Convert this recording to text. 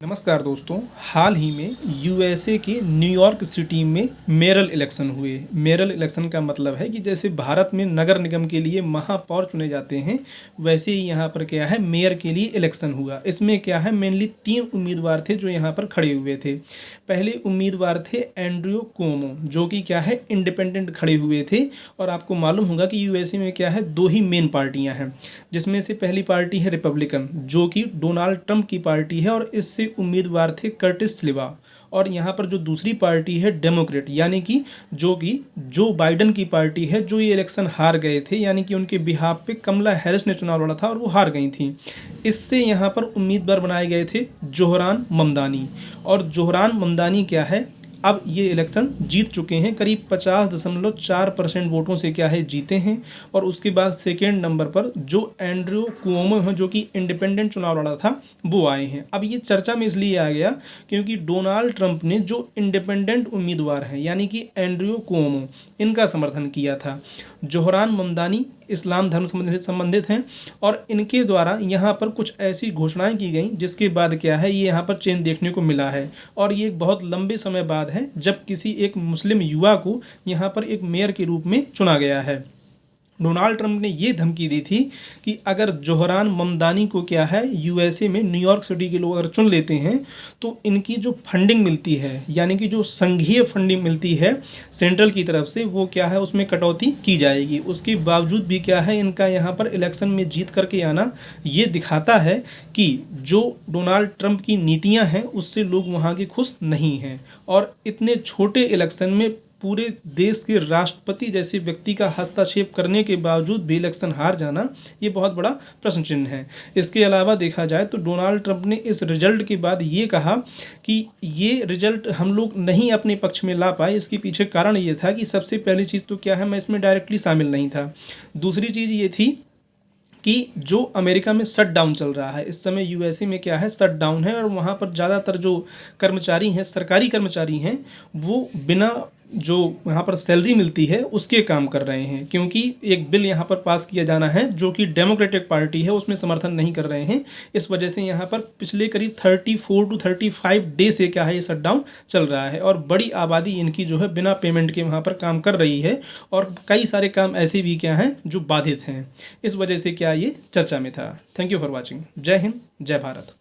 नमस्कार दोस्तों, हाल ही में यूएसए के न्यूयॉर्क सिटी में मेयरल इलेक्शन हुए। मेयरल इलेक्शन का मतलब है कि जैसे भारत में नगर निगम के लिए महापौर चुने जाते हैं, वैसे ही यहाँ पर क्या है, मेयर के लिए इलेक्शन हुआ। इसमें क्या है, मेनली 3 उम्मीदवार थे जो यहाँ पर खड़े हुए थे। पहले उम्मीदवार थे एंड्रयू कुओमो, जो कि क्या है, इंडिपेंडेंट खड़े हुए थे। और आपको मालूम होगा कि यूएसए में क्या है, 2 ही मेन पार्टियाँ हैं, जिसमें से पहली पार्टी है रिपब्लिकन, जो कि डोनाल्ड ट्रंप की पार्टी है, और इससे उम्मीदवार थे कर्टिस स्लिवा। और यहाँ पर जो दूसरी पार्टी है डेमोक्रेट, यानी कि जो बाइडन की पार्टी है, जो ये इलेक्शन हार गए थे, यानी कि उनके बिहाफ पे कमला हैरिस ने चुनाव लड़ा था और वो हार गई थी। इससे यहाँ पर उम्मीदवार बनाए गए थे जोहरान ममदानी। और जोहरान ममदानी क्या है, अब ये इलेक्शन जीत चुके हैं, करीब 50.4% वोटों से क्या है, जीते हैं। और उसके बाद सेकेंड नंबर पर जो एंड्रयू कुओमो है, जो कि इंडिपेंडेंट चुनाव लड़ा था, वो आए हैं। अब ये चर्चा में इसलिए आ गया क्योंकि डोनाल्ड ट्रंप ने जो इंडिपेंडेंट उम्मीदवार हैं, यानी कि एंड्रयू कुओमो, इनका समर्थन किया था। जोहरान ममदानी इस्लाम धर्म संबंधित हैं, और इनके द्वारा यहाँ पर कुछ ऐसी घोषणाएं की गई जिसके बाद क्या है, ये यहाँ पर चेंज देखने को मिला है। और ये एक बहुत लंबे समय बाद है जब किसी एक मुस्लिम युवा को यहाँ पर एक मेयर के रूप में चुना गया है। डोनाल्ड ट्रंप ने ये धमकी दी थी कि अगर जोहरान ममदानी को क्या है, यूएसए में न्यूयॉर्क सिटी के लोग अगर चुन लेते हैं तो इनकी जो फंडिंग मिलती है, यानी कि जो संघीय फंडिंग मिलती है सेंट्रल की तरफ से, वो क्या है, उसमें कटौती की जाएगी। उसके बावजूद भी क्या है, इनका यहाँ पर इलेक्शन में जीत करके आना ये दिखाता है कि जो डोनाल्ड ट्रंप की नीतियाँ हैं उससे लोग वहाँ के खुश नहीं हैं। और इतने छोटे इलेक्शन में पूरे देश के राष्ट्रपति जैसे व्यक्ति का हस्तक्षेप करने के बावजूद भी इलेक्शन हार जाना, ये बहुत बड़ा प्रश्न चिन्ह है। इसके अलावा देखा जाए तो डोनाल्ड ट्रंप ने इस रिजल्ट के बाद ये कहा कि ये रिजल्ट हम लोग नहीं अपने पक्ष में ला पाए। इसके पीछे कारण ये था कि सबसे पहली चीज़ तो क्या है, मैं इसमें डायरेक्टली शामिल नहीं था। दूसरी चीज़ ये थी कि जो अमेरिका में शट डाउन चल रहा है इस समय, यूएसए में क्या है, शट डाउन है, और वहाँ पर ज़्यादातर जो कर्मचारी हैं, सरकारी कर्मचारी हैं, वो बिना जो यहाँ पर सैलरी मिलती है उसके काम कर रहे हैं, क्योंकि एक बिल यहाँ पर पास किया जाना है जो कि डेमोक्रेटिक पार्टी है, उसमें समर्थन नहीं कर रहे हैं। इस वजह से यहाँ पर पिछले करीब 34 to 35 डे से क्या है, ये शट डाउन चल रहा है। और बड़ी आबादी इनकी जो है बिना पेमेंट के वहाँ पर काम कर रही है, और कई सारे काम ऐसे भी क्या हैं जो बाधित हैं। इस वजह से क्या ये चर्चा में था। Thank you for watching. जय हिंद, जय भारत।